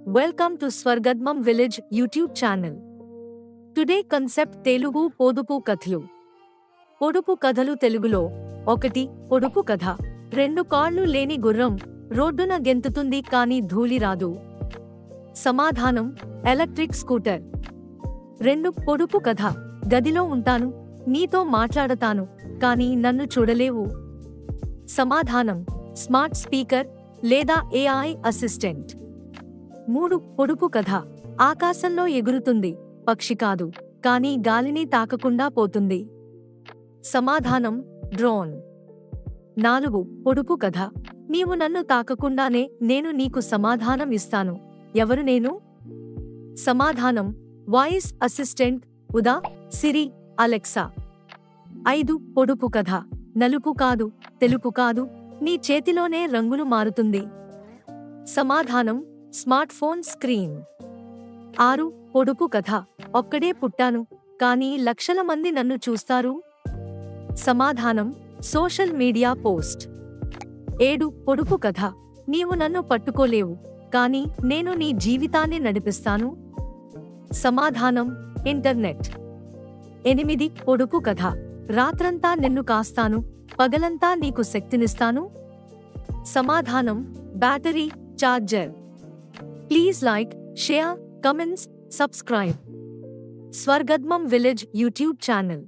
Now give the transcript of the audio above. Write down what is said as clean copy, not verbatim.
Welcome to Swargadmam Village YouTube channel. Today concept Telugu Podupu Kathalu. పొడుపు కథలు తెలుగులో 1 పొడుపు కథ. 2 కాళ్ళు లేని గుర్రం రోడ్డున గెంతుతుంది కానీ ధూళి రాదు. సమాధానం ఎలక్ట్రిక్ స్కూటర్. 2 పొడుపు కథ. గదిలో ఉంటాను, నీతో మాట్లాడతాను, కానీ నన్ను చూడలేవు. సమాధానం స్మార్ట్ స్పీకర్ లేదా ఏఐ అసిస్టెంట్. 3 పొడుపు కథ. ఆకాశంలో ఎగురుతుంది, పక్షి కాదు, కానీ గాలిని తాకకుండా పోతుంది. సమాధానం డ్రోన్. 4 పొడుపు కథ. నీవు నన్ను తాకకుండానే నేను నీకు సమాధానం ఇస్తాను. ఎవరు నేను? సమాధానం వాయిస్ అసిస్టెంట్, ఉదా, సిరి, అలెక్సా. 5 పొడుపు కథ. నలుపు కాదు, తెలుపు కాదు, నీ చేతిలోనే రంగులు మారుతుంది. సమాధానం స్మార్ట్ ఫోన్ స్క్రీన్. 6 పొడుపు కథ. ఒక్కడే పుట్టాను, కానీ లక్షల మంది నన్ను చూస్తారు. సమాధానం సోషల్ మీడియా పోస్ట్. 7 పొడుపు కథ. నీవు నన్ను పట్టుకోలేవు, కానీ నేను నీ జీవితాన్ని నడిపిస్తాను. సమాధానం ఇంటర్నెట్. 8 పొడుపు కథ. రాత్రంతా నిన్ను కాస్తాను, పగలంతా నీకు శక్తినిస్తాను. సమాధానం battery charger. Please like, share, comments, subscribe. స్వర్గద్మం విలేజ్ యూట్యూబ్ ఛానల్.